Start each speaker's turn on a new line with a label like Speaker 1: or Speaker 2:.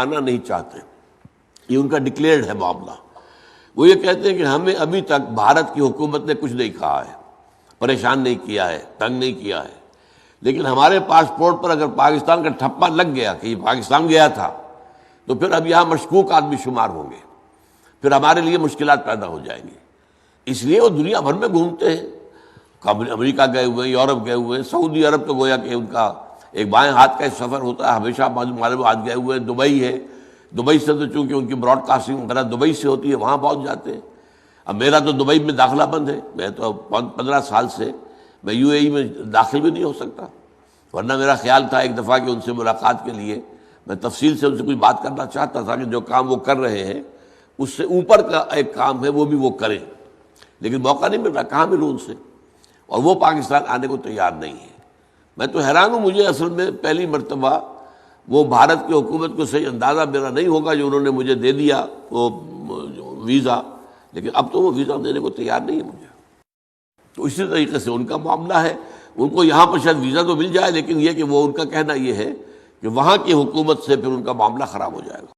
Speaker 1: آنا نہیں چاہتے، یہ ان کا ڈکلیئرڈ ہے معاملہ۔ وہ یہ کہتے ہیں کہ ہمیں ابھی تک بھارت کی حکومت نے کچھ نہیں کہا ہے، پریشان نہیں کیا ہے، تنگ نہیں کیا ہے، لیکن ہمارے پاسپورٹ پر اگر پاکستان کا ٹھپا لگ گیا کہ یہ پاکستان گیا تھا تو پھر اب یہاں مشکوک آدمی شمار ہوں گے، پھر ہمارے لیے مشکلات پیدا ہو جائیں گی۔ اس لیے وہ دنیا بھر میں گھومتے ہیں، امریکہ گئے ہوئے ہیں، یورپ گئے ہوئے ہیں، سعودی عرب تو گویا کہ ان کا ایک بائیں ہاتھ کا سفر ہوتا ہے، ہمیشہ ہمارے وہ آج گئے ہوئے ہیں، دبئی ہے، دبئی سے تو چونکہ ان کی براڈ کاسٹنگ وغیرہ دبئی سے ہوتی ہے وہاں پہنچ جاتے ہیں۔ اب میرا تو دبئی میں داخلہ بند ہے، میں تو 15 سال سے میں یو اے ای میں داخل بھی نہیں ہو سکتا، ورنہ میرا خیال تھا ایک دفعہ کہ ان سے ملاقات کے لیے میں تفصیل سے ان سے کچھ بات کرنا چاہتا تھا کہ جو کام وہ کر رہے ہیں اس سے اوپر کا ایک کام ہے وہ بھی وہ کریں، لیکن موقع نہیں مل رہا، کہاں ملوں ان سے، اور وہ پاکستان آنے کو تیار نہیں ہے۔ میں تو حیران ہوں، مجھے اصل میں پہلی مرتبہ وہ بھارت کی حکومت کو صحیح اندازہ میرا نہیں ہوگا جو انہوں نے مجھے دے دیا وہ ویزا، لیکن اب تو وہ ویزا دینے کو تیار نہیں ہے مجھے۔ تو اسی طریقے سے ان کا معاملہ ہے، ان کو یہاں پر شاید ویزا تو مل جائے، لیکن یہ کہ وہ ان کا کہنا یہ ہے کہ وہاں کی حکومت سے پھر ان کا معاملہ خراب ہو جائے گا۔